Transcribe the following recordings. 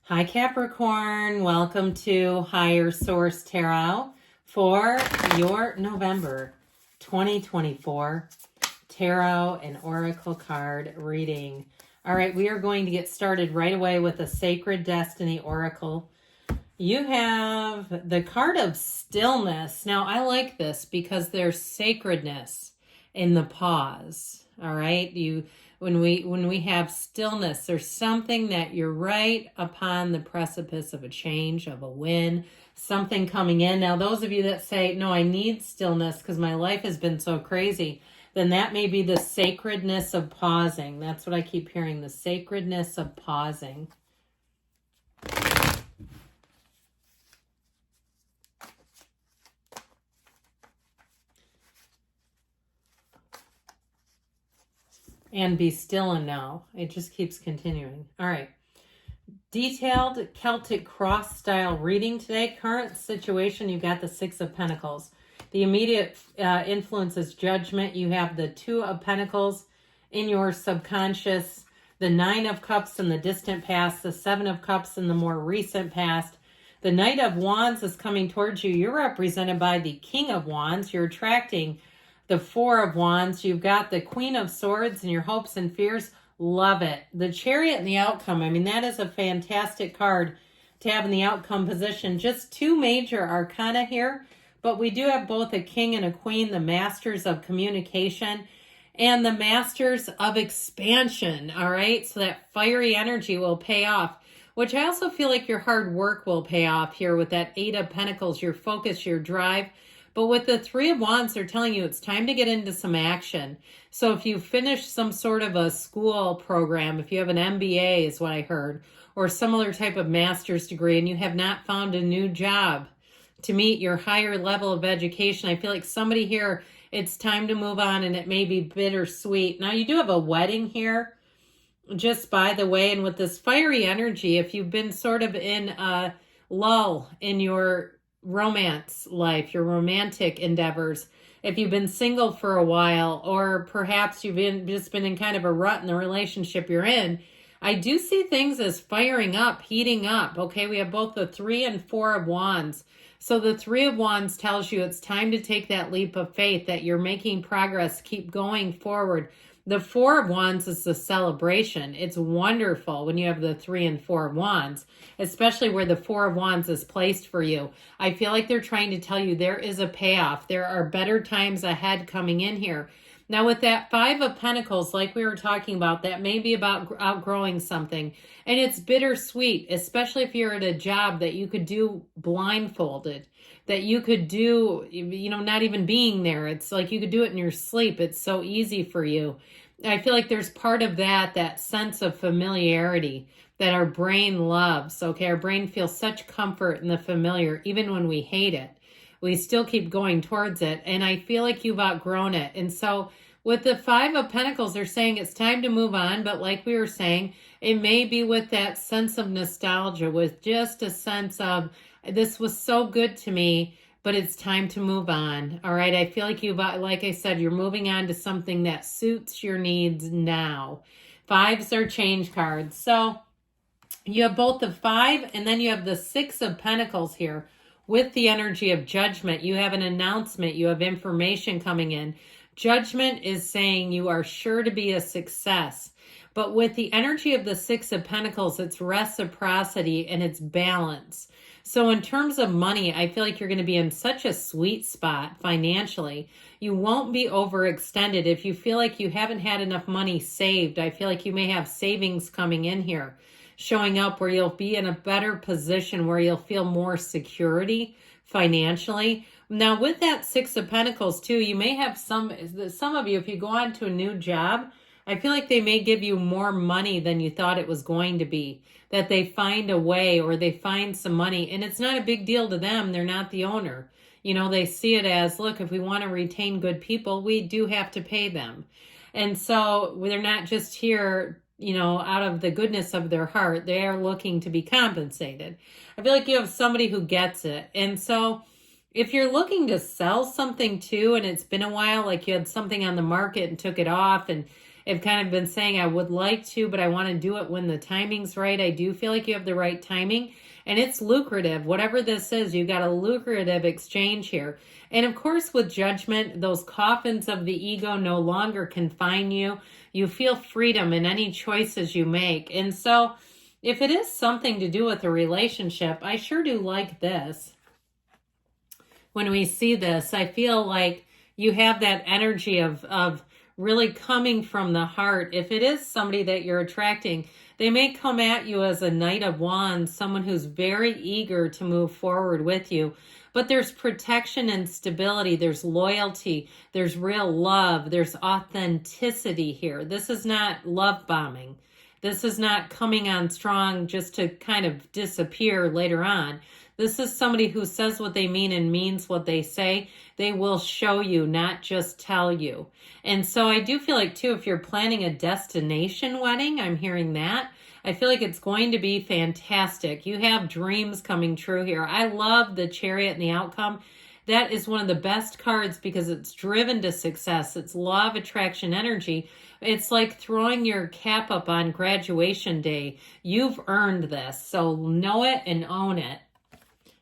Hi Capricorn, welcome to Higher Source Tarot for your November 2024 Tarot and Oracle card reading. All right, we are going to get started right away with a Sacred Destiny Oracle. You have the card of stillness. Now, I like this because there's sacredness in the pause. All right, when we have stillness, there's something that you're right upon the precipice of a change, of a win, something coming in. Now, those of you that say, no, I need stillness because my life has been so crazy, then that may be the sacredness of pausing. That's what I keep hearing, the sacredness of pausing. And be still and know. It just keeps continuing. All right. Detailed Celtic cross style reading today. Current situation, you've got the Six of Pentacles. The immediate influence is judgment. You have the Two of Pentacles in your subconscious, the Nine of Cups in the distant past, the Seven of Cups in the more recent past. The Knight of Wands is coming towards you. You're represented by the King of Wands. You're attracting the Four of Wands. You've got the Queen of Swords and your hopes and fears. Love it. The Chariot and the outcome. I mean, that is a fantastic card to have in the outcome position. Just two major arcana here, but we do have both a king and a queen, the masters of communication and the masters of expansion. All right. So that fiery energy will pay off, which I also feel like your hard work will pay off here with that Eight of Pentacles, your focus, your drive. But with the Three of Wands, they're telling you it's time to get into some action. So if you finish some sort of a school program, if you have an MBA is what I heard, or similar type of master's degree, and you have not found a new job to meet your higher level of education, I feel like somebody here, it's time to move on, and it may be bittersweet. Now, you do have a wedding here, just by the way, and with this fiery energy, if you've been sort of in a lull in your romance life, your romantic endeavors, if you've been single for a while, or perhaps you've just been in kind of a rut in the relationship you're in, I do see things as firing up, heating up. Okay, we have both the Three and Four of Wands. So the Three of Wands tells you it's time to take that leap of faith, that you're making progress, keep going forward. The Four of Wands is the celebration. It's wonderful when you have the Three and Four of Wands, especially where the Four of Wands is placed for you. I feel like they're trying to tell you there is a payoff. There are better times ahead coming in here. Now with that Five of Pentacles, like we were talking about, that may be about outgrowing something. And it's bittersweet, especially if you're at a job that you could do blindfolded, that you could do, not even being there. It's like you could do it in your sleep. It's so easy for you. I feel like there's part of that sense of familiarity that our brain loves. Okay, our brain feels such comfort in the familiar, even when we hate it. We still keep going towards it. And I feel like you've outgrown it. And so with the Five of Pentacles, they're saying it's time to move on. But like we were saying, it may be with that sense of nostalgia, with just a sense of, this was so good to me, but it's time to move on. All right. I feel like like I said, you're moving on to something that suits your needs now. Fives are change cards. So you have both the Five and then you have the Six of Pentacles here with the energy of judgment. You have an announcement. You have information coming in. Judgment is saying you are sure to be a success. But with the energy of the Six of Pentacles, it's reciprocity and it's balance. So in terms of money, I feel like you're going to be in such a sweet spot financially. You won't be overextended. If you feel like you haven't had enough money saved, I feel like you may have savings coming in here, showing up where you'll be in a better position, where you'll feel more security financially. Now with that Six of Pentacles too, you may have some of you, if you go on to a new job, I feel like they may give you more money than you thought it was going to be, that they find a way or they find some money, and it's not a big deal to them. They're not the owner. They see it as, look, if we want to retain good people, we do have to pay them. And so they're not just here, out of the goodness of their heart. They are looking to be compensated. I feel like you have somebody who gets it. And so if you're looking to sell something too, and it's been a while, like you had something on the market and took it off and have kind of been saying, I would like to, but I want to do it when the timing's right. I do feel like you have the right timing, and it's lucrative. Whatever this is, you got a lucrative exchange here. And of course, with judgment, those coffins of the ego no longer confine you. You feel freedom in any choices you make. And so if it is something to do with a relationship, I sure do like this. When we see this, I feel like you have that energy of really coming from the heart. If it is somebody that you're attracting, they may come at you as a Knight of Wands, someone who's very eager to move forward with you. But there's protection and stability. There's loyalty. There's real love. There's authenticity here. This is not love bombing. This is not coming on strong just to kind of disappear later on. This is somebody who says what they mean and means what they say. They will show you, not just tell you. And so I do feel like, too, if you're planning a destination wedding, I'm hearing that. I feel like it's going to be fantastic. You have dreams coming true here. I love the Chariot and the outcome. That is one of the best cards because it's driven to success. It's law of attraction energy. It's like throwing your cap up on graduation day. You've earned this, so know it and own it.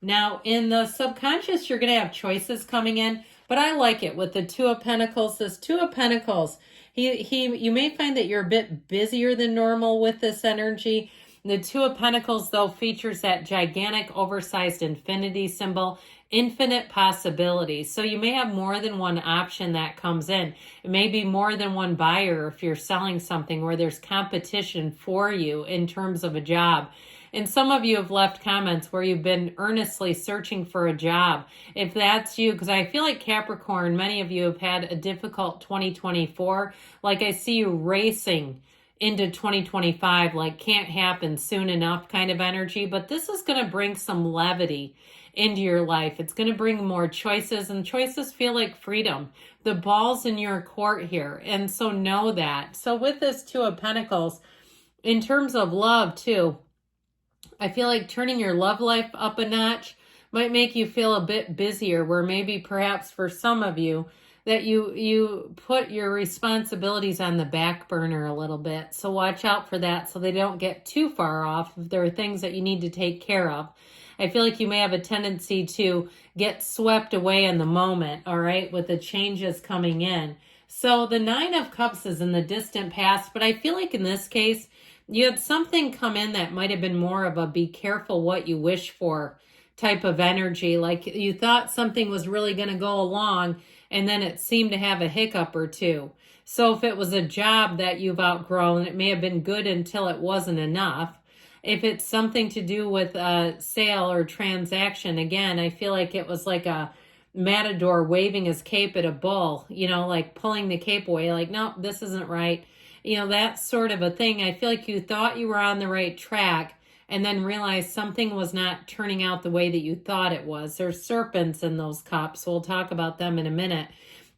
Now, in the subconscious, you're going to have choices coming in, but I like it with the Two of Pentacles. This Two of Pentacles, you may find that you're a bit busier than normal with this energy. The Two of Pentacles, though, features that gigantic, oversized infinity symbol, infinite possibilities. So you may have more than one option that comes in. It may be more than one buyer if you're selling something where there's competition for you in terms of a job. And some of you have left comments where you've been earnestly searching for a job. If that's you, because I feel like Capricorn, many of you have had a difficult 2024. Like I see you racing into 2025, like can't happen soon enough kind of energy. But this is going to bring some levity into your life. It's going to bring more choices, and choices feel like freedom. The ball's in your court here. And so know that. So with this Two of Pentacles, in terms of love too, I feel like turning your love life up a notch might make you feel a bit busier, where maybe perhaps for some of you that you put your responsibilities on the back burner a little bit. So watch out for that so they don't get too far off if there are things that you need to take care of. I feel like you may have a tendency to get swept away in the moment, all right, with the changes coming in. So the Nine of Cups is in the distant past, but I feel like in this case, you had something come in that might have been more of a be careful what you wish for type of energy. Like you thought something was really going to go along, and then it seemed to have a hiccup or two. So if it was a job that you've outgrown, it may have been good until it wasn't enough. If it's something to do with a sale or transaction, again, I feel like it was like a matador waving his cape at a bull, you know, like pulling the cape away, like, no, this isn't right. You know, that sort of a thing. I feel like you thought you were on the right track and then realized something was not turning out the way that you thought it was. There's serpents in those cups, so we'll talk about them in a minute.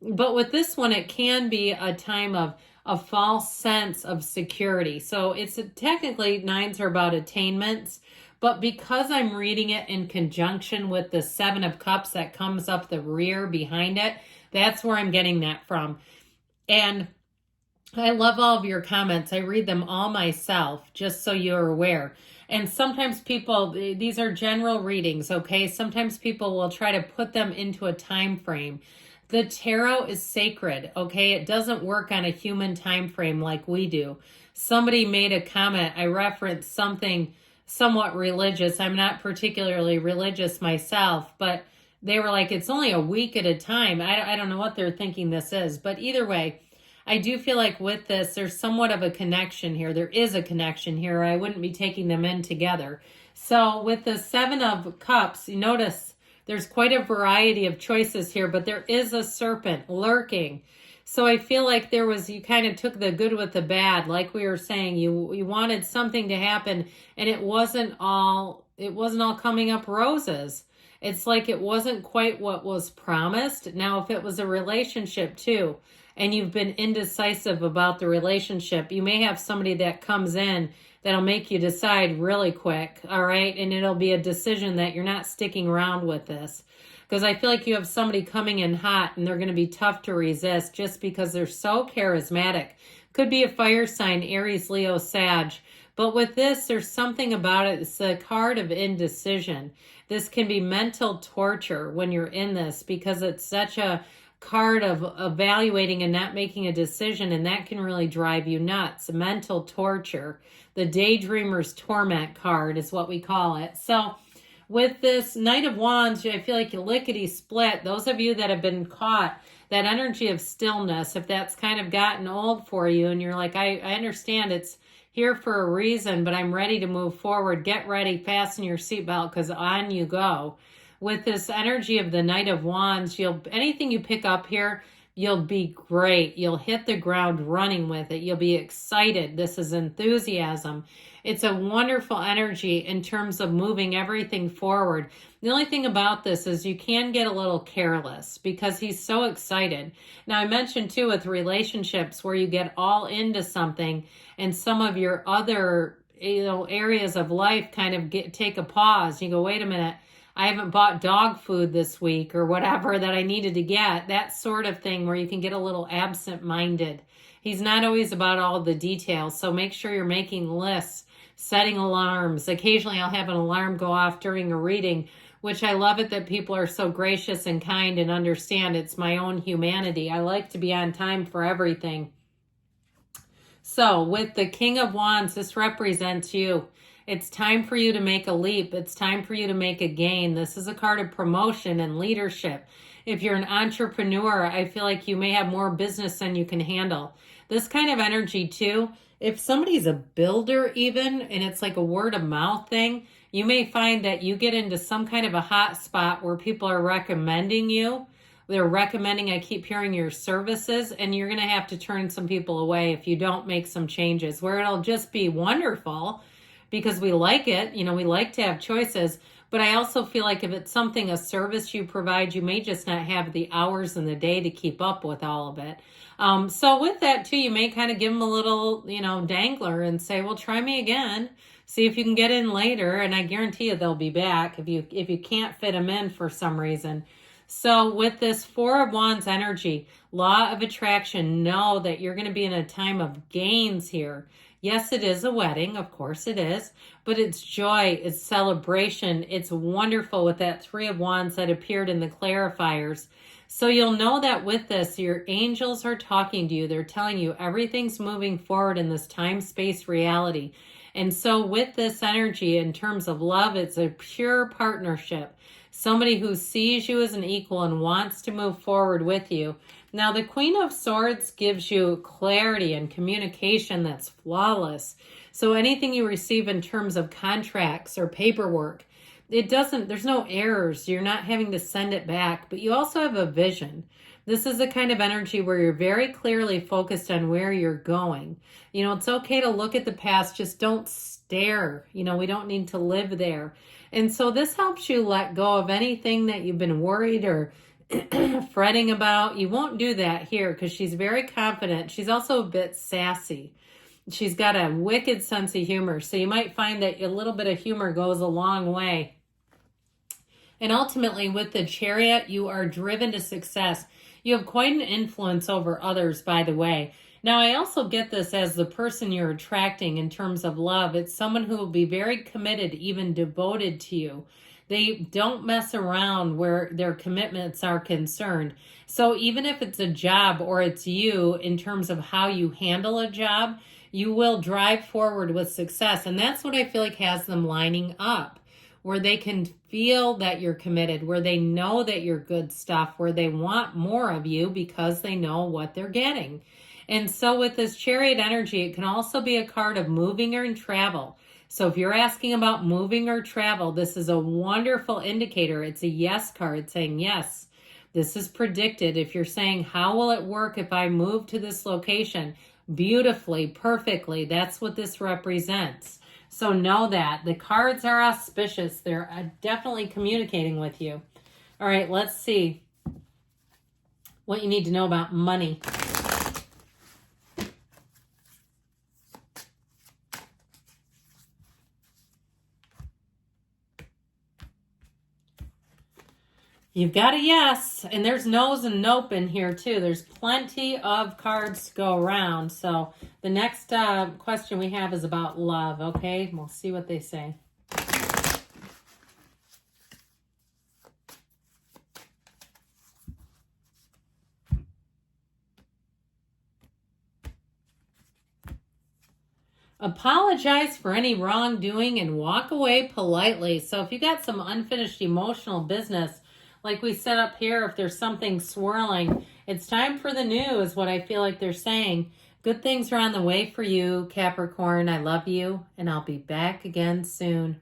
But with this one, it can be a time of a false sense of security. So it's technically, nines are about attainments, but because I'm reading it in conjunction with the Seven of Cups that comes up the rear behind it, that's where I'm getting that from. And I love all of your comments. I read them all myself, just so you're aware. And sometimes people, these are general readings, okay? Sometimes people will try to put them into a time frame. The tarot is sacred, okay? It doesn't work on a human time frame like we do. Somebody made a comment. I referenced something somewhat religious. I'm not particularly religious myself, but they were like, it's only a week at a time. I don't know what they're thinking this is, but either way, I do feel like with this, there's somewhat of a connection here. There is a connection here. I wouldn't be taking them in together. So with the Seven of Cups, you notice there's quite a variety of choices here, but there is a serpent lurking. So I feel like you kind of took the good with the bad. Like we were saying, you wanted something to happen, and it wasn't all coming up roses. It's like it wasn't quite what was promised. Now, if it was a relationship too, and you've been indecisive about the relationship, you may have somebody that comes in that'll make you decide really quick, all right? And it'll be a decision that you're not sticking around with this. Because I feel like you have somebody coming in hot, and they're going to be tough to resist just because they're so charismatic. Could be a fire sign, Aries, Leo, Sag. But with this, there's something about it. It's a card of indecision. This can be mental torture when you're in this because it's such a card of evaluating and not making a decision, and that can really drive you nuts. Mental torture. The daydreamer's torment card is what we call it. So with this Knight of Wands, I feel like you lickety split. Those of you that have been caught, that energy of stillness, if that's kind of gotten old for you and you're like, I understand it's here for a reason, but I'm ready to move forward. Get ready, fasten your seatbelt, because on you go. With this energy of the Knight of Wands, anything you pick up here, you'll be great. You'll hit the ground running with it. You'll be excited. This is enthusiasm. It's a wonderful energy in terms of moving everything forward. The only thing about this is you can get a little careless because he's so excited. Now, I mentioned too with relationships where you get all into something and some of your other areas of life kind of take a pause. You go, wait a minute. I haven't bought dog food this week or whatever that I needed to get. That sort of thing where you can get a little absent-minded. He's not always about all the details, so make sure you're making lists, setting alarms. Occasionally I'll have an alarm go off during a reading, which I love it that people are so gracious and kind and understand it's my own humanity. I like to be on time for everything. So with the King of Wands, this represents you. It's time for you to make a leap. It's time for you to make a gain. This is a card of promotion and leadership. If you're an entrepreneur, I feel like you may have more business than you can handle. This kind of energy too, if somebody's a builder even, and it's like a word of mouth thing, you may find that you get into some kind of a hot spot where people are recommending you. They're recommending, I keep hearing your services, and you're going to have to turn some people away if you don't make some changes, where it'll just be wonderful because we like it. We like to have choices, but I also feel like if it's something, a service you provide, you may just not have the hours in the day to keep up with all of it. So with that too, you may kind of give them a little, dangler and say, well, try me again. See if you can get in later. And I guarantee you they'll be back if you can't fit them in for some reason. So with this Four of Wands energy, law of attraction, know that you're going to be in a time of gains here. Yes, it is a wedding. Of course it is. But it's joy. It's celebration. It's wonderful with that Three of Wands that appeared in the clarifiers. So you'll know that with this, your angels are talking to you. They're telling you everything's moving forward in this time-space reality. And so with this energy, in terms of love, it's a pure partnership. Somebody who sees you as an equal and wants to move forward with you. Now, the Queen of Swords gives you clarity and communication that's flawless. So anything you receive in terms of contracts or paperwork, there's no errors. You're not having to send it back, but you also have a vision. This is the kind of energy where you're very clearly focused on where you're going. It's okay to look at the past, just don't stare. We don't need to live there. And so this helps you let go of anything that you've been worried or fretting about. You won't do that here because she's very confident. She's also a bit sassy. She's got a wicked sense of humor. So you might find that a little bit of humor goes a long way. And ultimately with the Chariot, you are driven to success. You have quite an influence over others, by the way. Now, I also get this as the person you're attracting in terms of love. It's someone who will be very committed, even devoted to you. They don't mess around where their commitments are concerned. So even if it's a job or it's you in terms of how you handle a job, you will drive forward with success. And that's what I feel like has them lining up, where they can feel that you're committed, where they know that you're good stuff, where they want more of you because they know what they're getting. And so with this Chariot energy, it can also be a card of moving or in travel. So if you're asking about moving or travel, this is a wonderful indicator. It's a yes card saying, yes, this is predicted. If you're saying, how will it work if I move to this location? Beautifully, perfectly. That's what this represents. So know that. The cards are auspicious. They're definitely communicating with you. All right, let's see what you need to know about money. You've got a yes, and there's no's and nope in here too. There's plenty of cards to go around. So the next question we have is about love, okay? We'll see what they say. Apologize for any wrongdoing and walk away politely. So if you got some unfinished emotional business, like we set up here, if there's something swirling, it's time for the new is what I feel like they're saying. Good things are on the way for you, Capricorn. I love you, and I'll be back again soon.